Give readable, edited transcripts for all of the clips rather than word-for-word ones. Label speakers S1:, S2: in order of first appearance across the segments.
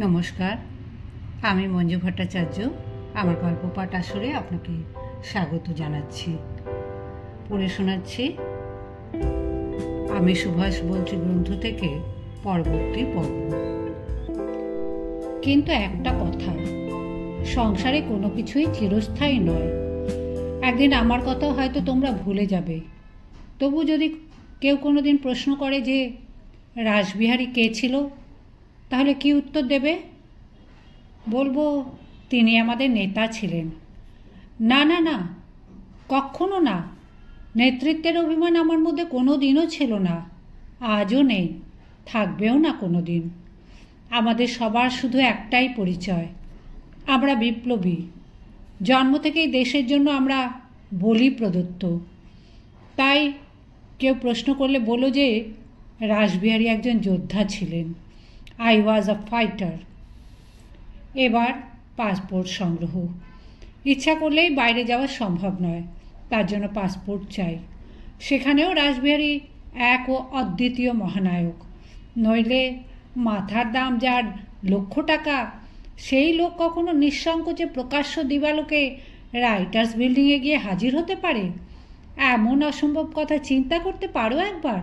S1: নমস্কার, আমি মঞ্জু ভট্টাচার্য। আমার গল্প পাঠ আসরে আপনাকে স্বাগত জানাচ্ছি। পড়ে শোনাচ্ছি আমি সুভাষ বলছি গ্রন্থ থেকে পরবর্তী পর্ব। কিন্তু একটা কথা, সংসারে কোনো কিছুই চিরস্থায়ী নয়। একদিন আমার কথা হয়তো তোমরা ভুলে যাবে। তবু যদি কেউ কোনোদিন প্রশ্ন করে যে রাসবিহারী কে ছিল, তাহলে কি উত্তর দেবে? বলবো, তিনি আমাদের নেতা ছিলেন। না না না, কখনো না। নেতৃত্বের অভিমান আমার মধ্যে কোনো দিনও ছিল না, আজও নেই, থাকবেও না কোনো দিন। আমাদের সবার শুধু একটাই পরিচয়, আমরা বিপ্লবী। জন্ম থেকেই দেশের জন্য আমরা বলি প্রদত্ত। তাই কেউ প্রশ্ন করলে বলো যে রাসবিহারী একজন যোদ্ধা ছিলেন। I was a fighter. এবার পাসপোর্ট সংগ্রহ। ইচ্ছা করলেই বাইরে যাওয়া সম্ভব নয়, তার জন্য পাসপোর্ট চাই। সেখানেও রাসবিহারী এক ও অদ্বিতীয় মহানায়ক। নইলে মাথার দাম যার লক্ষ টাকা, সেই লোক কখনো নিঃসংকোচে প্রকাশ্য দিবালোকে রাইটার্স বিল্ডিংয়ে গিয়ে হাজির হতে পারে? এমন অসম্ভব কথা চিন্তা করতে পারো একবার?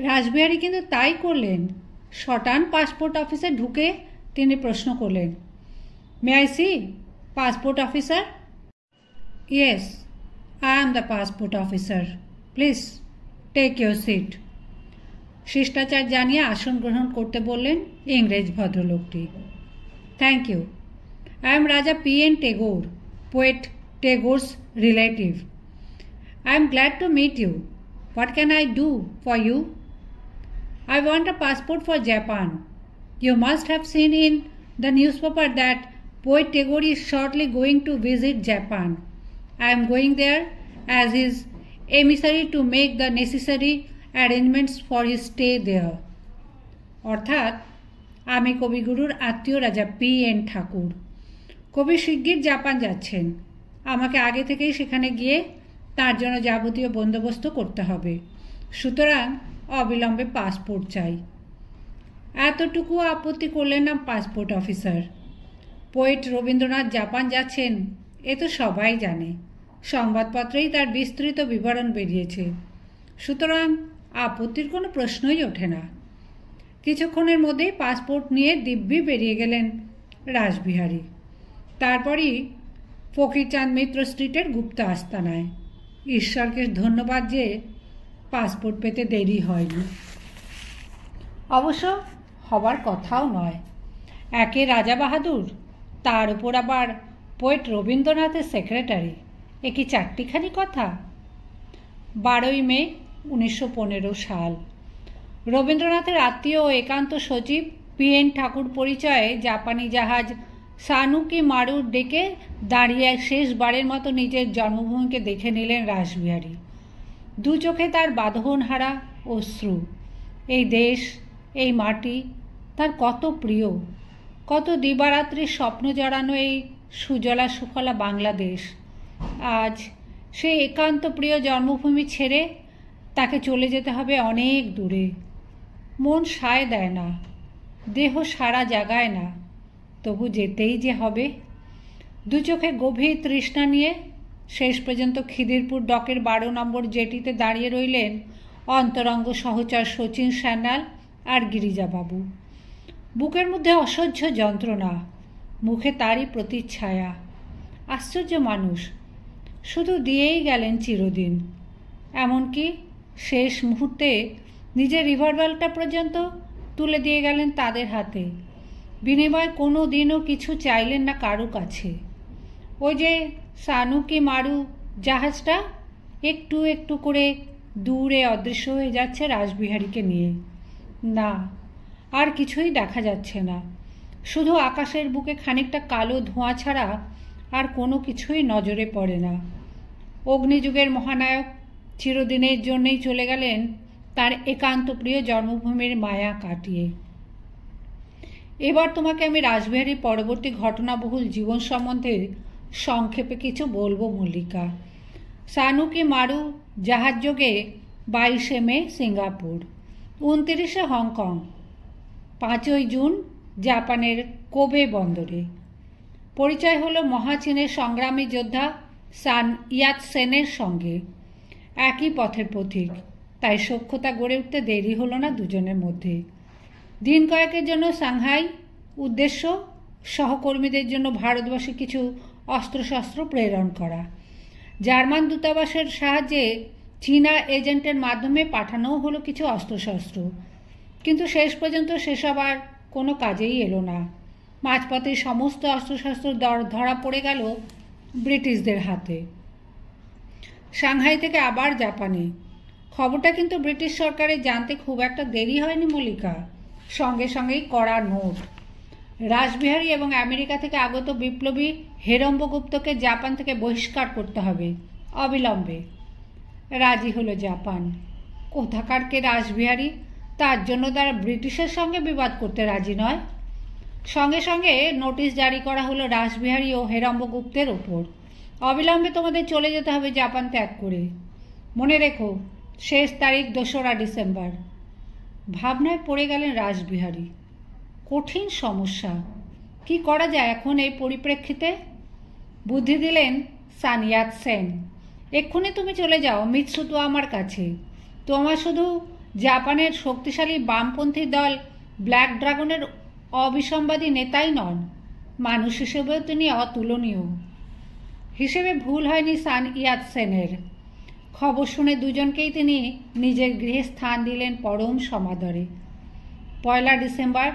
S1: রাসবিহারী কিন্তু তাই করলেন। শটান পাসপোর্ট অফিসে ঢুকে তিনি প্রশ্ন করলেন, may I see passport officer? Yes, I am the passport officer, please take your seat. শিষ্টাচার জানিয়ে আসন গ্রহণ করতে বললেন ইংরেজ ভদ্রলোকটি। Thank you. I am Raja P.N. Tagore, poet Tagore's relative. I am glad to meet you. What can I do for you? I want a passport for Japan. You must have seen in the newspaper that poet Tagore is shortly going to visit Japan. I am going there as his emissary to make the necessary arrangements for his stay there. অর্থাৎ আমি কবিগুরুর আত্মীয় রাজা P.N. ঠাকুর। কবি শিগগির Japan যাচ্ছেন। আমাকে আগে থেকেই সেখানে গিয়ে তার জন্য যাবতীয় বন্দোবস্ত করতে হবে। সুতরাং অবিলম্বে পাসপোর্ট চাই। এতটুকু আপত্তি করলেন না passport officer. Poet Rabindranath Japan যাচ্ছেন এ তো সবাই জানে, সংবাদপত্রেই তার বিস্তৃত বিবরণ বেরিয়েছে। সুতরাং আপত্তির কোনো প্রশ্নই ওঠে না। কিছুক্ষণের মধ্যেই পাসপোর্ট নিয়ে দিব্যি বেরিয়ে গেলেন রাসবিহারী। তারপরই ফকিরচাঁদ মিত্র স্ট্রিটের গুপ্ত আস্তানায়। ঈশ্বরকে ধন্যবাদ যে পাসপোর্ট পেতে দেরি হয়নি। অবশ্য হবার কথাও নয়। একে রাজা বাহাদুর, তার উপর আবার পোয়েট রবীন্দ্রনাথের সেক্রেটারি, এ কি চারটিখানি কথা? 12ই মে 1915 সাল। রবীন্দ্রনাথের আত্মীয় ও একান্ত সচিব P.N. ঠাকুর পরিচয়ে জাপানি জাহাজ সানুকি মারুর ডেকে দাঁড়িয়ে শেষবারের মতো নিজের জন্মভূমিকে দেখে নিলেন রাসবিহারী। দু চোখে তার বাঁধনহারা অশ্রু। এই দেশ, এই মাটি তার কত প্রিয়। কত দিবারাত্রির স্বপ্ন জড়ানো এই সুজলা সুফলা বাংলাদেশ। আজ সেই একান্ত প্রিয় জন্মভূমি ছেড়ে তাকে চলে যেতে হবে অনেক দূরে। মন সায় দেয় না, দেহ সারা জাগায় না, তবু যেতেই যে হবে। দু চোখে গভীর তৃষ্ণা নিয়ে শেষ পর্যন্ত খিদিরপুর ডকের 12 নম্বর জেটিতে দাঁড়িয়ে রইলেন অন্তরঙ্গ সহচর শচীন সান্যাল আর গিরিজাবাবু। বুকের মধ্যে অসহ্য যন্ত্রণা, মুখে তারই প্রতিচ্ছায়া। আশ্চর্য মানুষ, শুধু দিয়েই গেলেন চিরদিন। এমনকি শেষ মুহূর্তে নিজের রিভলভারটা পর্যন্ত তুলে দিয়ে গেলেন তাদের হাতে। বিনিময়ে কোনো দিনও কিছু চাইলেন না কারো কাছে। ওই যে সানুকি মারু জাহাজটা একটু একটু করে দূরে অদৃশ্য হয়ে যাচ্ছে রাসবিহারীকে নিয়ে। না, আর কিছুই দেখা যাচ্ছে না। শুধু আকাশের বুকে খানিকটা কালো ধোঁয়া ছাড়া আর কোনো কিছুই নজরে পড়ে না। অগ্নিযুগের মহানায়ক চিরদিনের জন্যেই চলে গেলেন তার একান্ত প্রিয় জন্মভূমির মায়া কাটিয়ে। এবার তোমাকে আমি রাসবিহারীর পরবর্তী ঘটনাবহুল জীবন সম্বন্ধে সংক্ষেপে কিছু বলবো মল্লিকা। সানুকি মারু জাহাজ যোগে 22 মে সিঙ্গাপুর, 29 হংকং, 30 জুন 1915 রাতে 11টা 30 মিনিটে 5ই জুন জাপানের কোবে বন্দরে। পরিচয় হলো মহাচীনের সংগ্রামী যোদ্ধা সান ইয়াতসেনের সঙ্গে। একই পথের পথিক, তাই সখ্যতা গড়ে উঠতে দেরি হলো না দুজনের মধ্যে। দিন কয়েকের জন্য সাংহাই উদ্দেশ্য সহকর্মীদের জন্য ভারতবর্ষে কিছু অস্ত্রশস্ত্র প্রেরণ করা। জার্মান দূতাবাসের সাহায্যে চীনা এজেন্টের মাধ্যমে পাঠানোও হলো কিছু অস্ত্রশস্ত্র, কিন্তু শেষ পর্যন্ত সেসব আর কোনো কাজেই এলো না। মাঝপথে সমস্ত অস্ত্রশস্ত্র ধরা পড়ে গেল ব্রিটিশদের হাতে। সাংহাই থেকে আবার জাপানে। খবরটা কিন্তু ব্রিটিশ সরকারের জানতে খুব একটা দেরি হয়নি মল্লিকা। সঙ্গে সঙ্গেই কড়া নোট। রাসবিহারী এবং আমেরিকা থেকে আগত বিপ্লবী হেরম্বগুপ্তকে জাপান থেকে বহিষ্কার করতে হবে অবিলম্বে। রাজি হলো জাপান। কোথাকার কে রাসবিহারী, তার জন্য তারা ব্রিটিশের সঙ্গে বিবাদ করতে রাজি নয়। সঙ্গে সঙ্গে নোটিশ জারি করা হলো রাসবিহারী ও হেরম্বগুপ্তের ওপর, অবিলম্বে তোমাদের চলে যেতে হবে জাপান ত্যাগ করে। মনে রেখো, শেষ তারিখ 2রা ডিসেম্বর। ভাবনায় পড়ে গেলেন রাসবিহারী। কঠিন সমস্যা, কি করা যায় এখন এই পরিপ্রেক্ষিতে? বুদ্ধি দিলেন সান ইয়াতসেন। এক্ষুনি তুমি চলে যাও মিৎসুতো আমার কাছে। তোমার শুধু জাপানের শক্তিশালী বামপন্থী দল ব্ল্যাক ড্রাগনের অবিসম্বাদী নেতাই নন, মানুষ হিসেবেও তিনি অতুলনীয়। হিসেবে ভুল হয়নি সান ইয়াতসেনের। খবর শুনে দুজনকেই তিনি নিজের গৃহে স্থান দিলেন পরম সমাদরে। 1 ডিসেম্বর,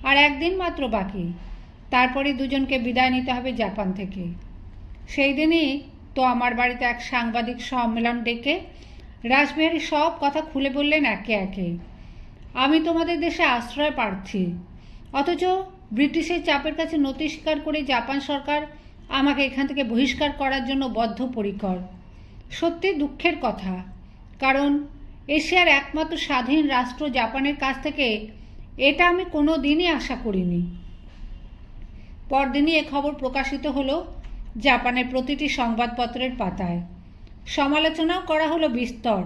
S1: আর একদিন মাত্র বাকি। তারপরে দুজনকে বিদায় নিতে হবে জাপান থেকে। সেই দিনই তো আমার বাড়িতে এক সাংবাদিক সম্মেলন ডেকে রাসবিহারী সব কথা খুলে বললেন একে একে। আমি তোমাদের দেশে আশ্রয় প্রার্থী, অথচ ব্রিটিশের চাপের কাছে নতি স্বীকার করে জাপান সরকার আমাকে এখান থেকে বহিষ্কার করার জন্য বদ্ধপরিকর। সত্যি দুঃখের কথা, কারণ এশিয়ার একমাত্র স্বাধীন রাষ্ট্র জাপানের কাছ থেকে এটা আমি কোনো দিনই আশা করিনি। পরদিনই এ খবর প্রকাশিত হলো জাপানের প্রতিটি সংবাদপত্রের পাতায়। সমালোচনাও করা হলো বিস্তর।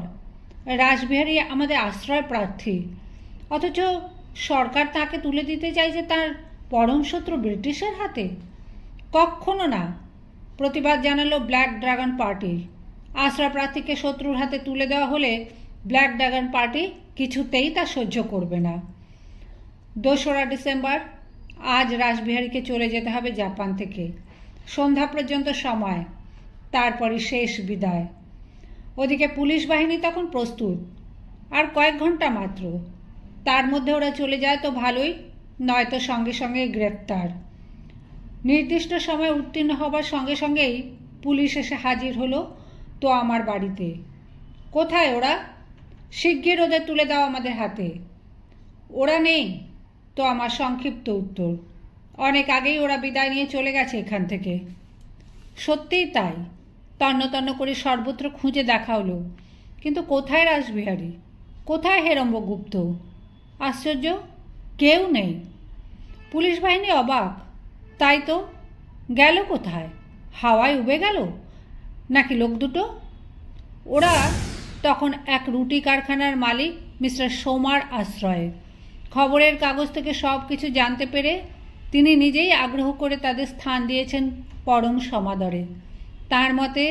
S1: রাসবিহারী আমাদের আশ্রয় প্রার্থী, অথচ সরকার তাকে তুলে দিতে চাইছে তার পরম শত্রু ব্রিটিশের হাতে। কখনো না, প্রতিবাদ জানালো ব্ল্যাক ড্রাগন পার্টি। আশ্রয় প্রার্থীকে শত্রুর হাতে তুলে দেওয়া হলে ব্ল্যাক ড্রাগন পার্টি কিছুতেই তা সহ্য করবে না। 2রা ডিসেম্বর, আজ রাসবিহারীকে চলে যেতে হবে জাপান থেকে। সন্ধ্যা পর্যন্ত সময়, তারপরে শেষ বিদায়। ওদিকে পুলিশ বাহিনী তখন প্রস্তুত, আর কয়েক ঘন্টা মাত্র। তার মধ্যে ওরা চলে যায় তো ভালোই, নয়তো সঙ্গে সঙ্গে গ্রেপ্তার। নির্দিষ্ট সময় উত্তীর্ণ হবার সঙ্গে সঙ্গেই পুলিশ এসে হাজির হলো তো আমার বাড়িতে। কোথায় ওরা? শিগগির ওদের তুলে দাও আমাদের হাতে। ওরা নেই তো আমার সংক্ষিপ্ত উত্তর। অনেক আগেই ওরা বিদায় নিয়ে চলে গেছে এখান থেকে। সত্যিই তাই। তন্ন তন্ন করে সর্বত্র খুঁজে দেখা হলো, কিন্তু কোথায় রাসবিহারী, কোথায় হেরম্বগুপ্ত? আশ্চর্য, কেউ নেই। পুলিশ বাহিনী অবাক। তাই তো, গেল কোথায়? হাওয়ায় উবে গেল নাকি লোক দুটো? ওরা তখন এক রুটি কারখানার মালিক মিস্টার সোমার আশ্রয়ে। খবরের কাগজ থেকে সব কিছু জানতে পেরে তিনি নিজেই আগ্রহ করে তাদের স্থান দিয়েছেন পরম সমাদরে। তার মতে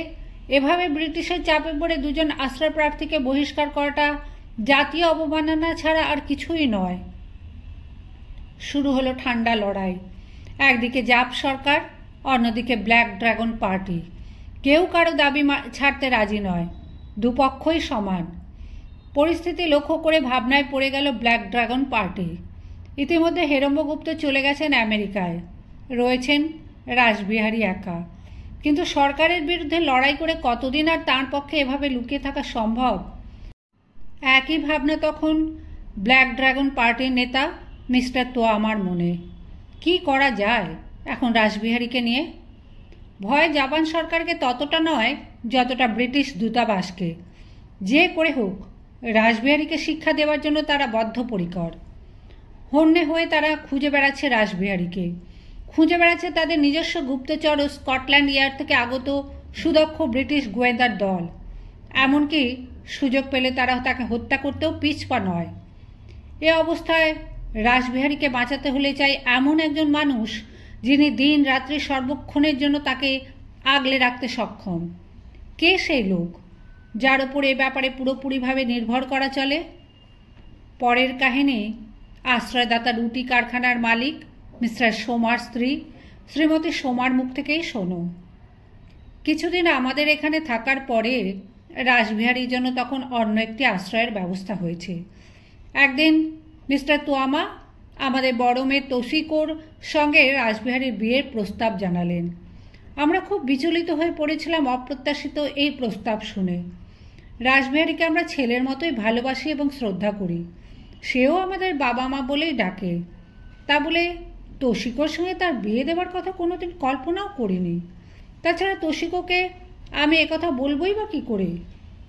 S1: এভাবে ব্রিটিশের চাপে পড়ে দুজন আশ্রয় প্রার্থীকে বহিষ্কার করাটা জাতীয় অবমাননা ছাড়া আর কিছুই নয়। শুরু হলো ঠান্ডা লড়াই। একদিকে জাপ সরকার, অন্যদিকে ব্ল্যাক ড্রাগন পার্টি। কেউ কারো দাবি ছাড়তে রাজি নয়, দুপক্ষই সমান। পরিস্থিতি লক্ষ্য করে ভাবনায় পড়ে গেল ব্ল্যাক ড্রাগন পার্টি। ইতিমধ্যে হেরম্বগুপ্ত চলে গেছেন আমেরিকায়, রয়েছেন রাসবিহারী একা। কিন্তু সরকারের বিরুদ্ধে লড়াই করে কতদিন আর তাঁর পক্ষে এভাবে লুকিয়ে থাকা সম্ভব? একই ভাবনা তখন ব্ল্যাক ড্রাগন পার্টির নেতা মিস্টার তোয়ামার মনে। কি করা যায় এখন রাসবিহারীকে নিয়ে? ভয় জাপান সরকারকে ততটা নয় যতটা ব্রিটিশ দূতাবাসকে। যে করে হোক রাসবিহারীকে শিক্ষা দেওয়ার জন্য তারা বদ্ধপরিকর। হন্যে হয়ে তারা খুঁজে বেড়াচ্ছে রাসবিহারীকে, খুঁজে বেড়াচ্ছে তাদের নিজস্ব গুপ্তচর ও স্কটল্যান্ড ইয়ার্ড থেকে আগত সুদক্ষ ব্রিটিশ গোয়েন্দার দল। এমনকি সুযোগ পেলে তারা তাকে হত্যা করতেও পিছপা নয়। এ অবস্থায় রাসবিহারীকে বাঁচাতে হলে চাই এমন একজন মানুষ যিনি দিন রাত্রি সর্বক্ষণের জন্য তাকে আগলে রাখতে সক্ষম। কে সেই লোক যার ওপর এ ব্যাপারে পুরোপুরিভাবে নির্ভর করা চলে? পরের কাহিনী আশ্রয়দাতা রুটি কারখানার মালিক মিস্টার সোমার স্ত্রী শ্রীমতী সোমার মুখ থেকেই শোনো। কিছুদিন আমাদের এখানে থাকার পরে রাসবিহারীর জন্য তখন অন্য একটি আশ্রয়ের ব্যবস্থা হয়েছে। একদিন মিস্টার তোয়ামা আমাদের বড় মেয়ে তোশিকোর সঙ্গে রাসবিহারীর বিয়ের প্রস্তাব জানালেন। আমরা খুব বিচলিত হয়ে পড়েছিলাম অপ্রত্যাশিত এই প্রস্তাব শুনে। রাসবিহারীকে আমরা ছেলের মতোই ভালোবাসি এবং শ্রদ্ধা করি, সেও আমাদের বাবা মা বলেই ডাকে। তা বলে তোশিকোর সঙ্গে তার বিয়ে দেওয়ার কথা কোনোদিন কল্পনাও করিনি। তাছাড়া তোশিকোকে আমি একথা বলবই বা কী করে?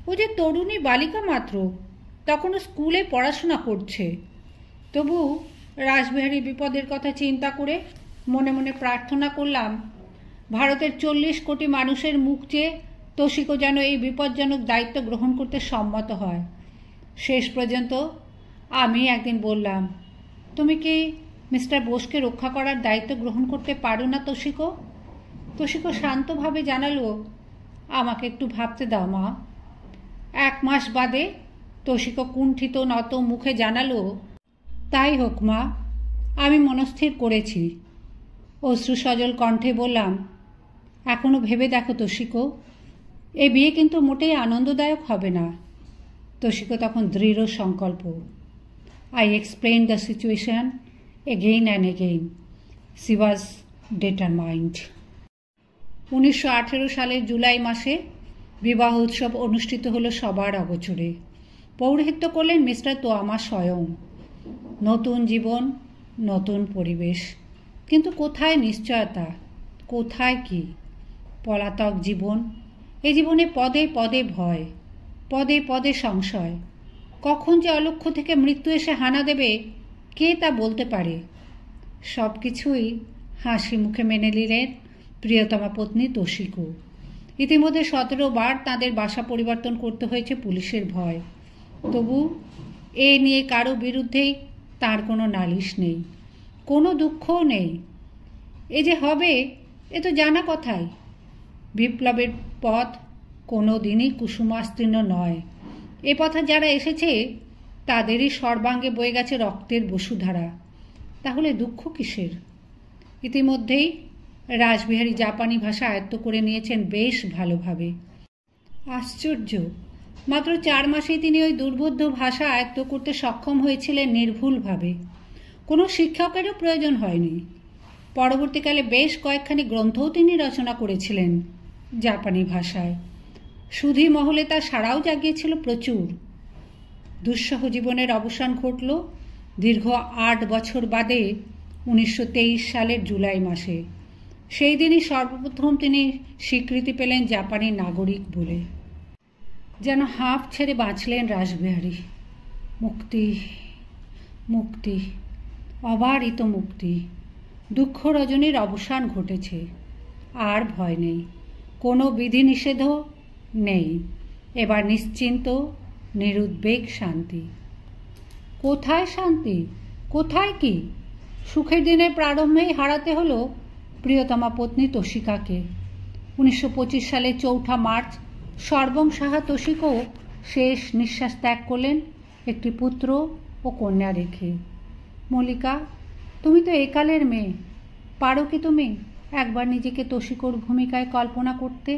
S1: ও যে তরুণী বালিকা মাত্র, তখনও স্কুলে পড়াশোনা করছে। তবু রাসবিহারী বিপদের কথা চিন্তা করে মনে মনে প্রার্থনা করলাম ভারতের 40 কোটি মানুষের মুখ চেয়ে তোশিকো যেন এই বিপজ্জনক দায়িত্ব গ্রহণ করতে সম্মত হয়। শেষ পর্যন্ত আমি একদিন বললাম, তুমি কি মিস্টার বোসকে রক্ষা করার দায়িত্ব গ্রহণ করতে পারো না তোশিকো? তোশিকো শান্তভাবে জানালো, আমাকে একটু ভাবতে দাও মা। 1 মাস বাদে তোশিকো কুণ্ঠিত নত মুখে জানালো, তাই হোক মা, আমি মনস্থির করেছি। অশ্রুসজল কণ্ঠে বললাম, এখনও ভেবে দেখো তোশিকো, এ বিয়ে কিন্তু মোটেই আনন্দদায়ক হবে না। তোশিকো তখন দৃঢ় সংকল্প। I explain the situation again and again. She was determined. 1918 সালের জুলাই মাসে বিবাহ উৎসব অনুষ্ঠিত হলো সবার অগোচরে। পৌরোহিত্য করলেন মিস্টার তোয়ামা স্বয়ং। নতুন জীবন, নতুন পরিবেশ, কিন্তু কোথায় নিশ্চয়তা, কোথায় কি? পলাতক জীবন। এ জীবনে পদে পদে ভয়, পদে পদে সংশয়। কখন যে অলক্ষ্য থেকে মৃত্যু এসে হানা দেবে কে তা বলতে পারে? সব কিছুই হাসি মুখে মেনে নিলেন প্রিয়তমা পত্নী তোশিকো। ইতিমধ্যে 17 বার তাঁদের বাসা পরিবর্তন করতে হয়েছে পুলিশের ভয়। তবু এ নিয়ে কারো বিরুদ্ধেই তার কোনো নালিশ নেই, কোনো দুঃখও নেই। এ যে হবে এ তো জানা কথাই। বিপ্লবের পথ কোনো দিনই কুসুমাস্তীর্ণ নয়। এ পথে যারা এসেছে তাদেরই সর্বাঙ্গে বয়ে গেছে রক্তের বসুধারা। তাহলে দুঃখ কিসের? ইতিমধ্যেই রাসবিহারী জাপানি ভাষা আয়ত্ত করে নিয়েছেন বেশ ভালোভাবে। আশ্চর্য, মাত্র 4 মাসেই তিনি ওই দুর্বোধ্য ভাষা আয়ত্ত করতে সক্ষম হয়েছিলেন নির্ভুলভাবে। কোনো শিক্ষকেরও প্রয়োজন হয়নি। পরবর্তীকালে বেশ কয়েকখানি গ্রন্থও তিনি রচনা করেছিলেন জাপানি ভাষায়। সুধী মহলে তার সাড়াও জাগিয়েছিল প্রচুর। দুঃসহ জীবনের অবসান ঘটল দীর্ঘ 8 বছর বাদে 1923 সালের জুলাই মাসে। সেই দিনই সর্বপ্রথম তিনি স্বীকৃতি পেলেন জাপানি নাগরিক বলে। যেন হাঁপ ছেড়ে বাঁচলেন রাসবিহারী। মুক্তি, মুক্তি, অবারিত মুক্তি। দুঃখ রজনীর অবসান ঘটেছে। আর ভয় নেই, কোনো বিধিনিষেধও নেই। এবার নিশ্চিন্ত নিরুদ্বেগ শান্তি। কোথায় শান্তি, কোথায় কি? সুখের দিনের প্রারম্ভেই হারাতে হলো প্রিয়তমা পত্নী তোশিকাকে। 1925 সালের 4 মার্চ সর্বম সাহা তোশিকো শেষ নিঃশ্বাস ত্যাগ করলেন একটি পুত্র ও কন্যা রেখে। মল্লিকা, তুমি তো একালের মেয়ে, পারো কি তুমি একবার নিজেকে তোশিকোর ভূমিকায় কল্পনা করতে?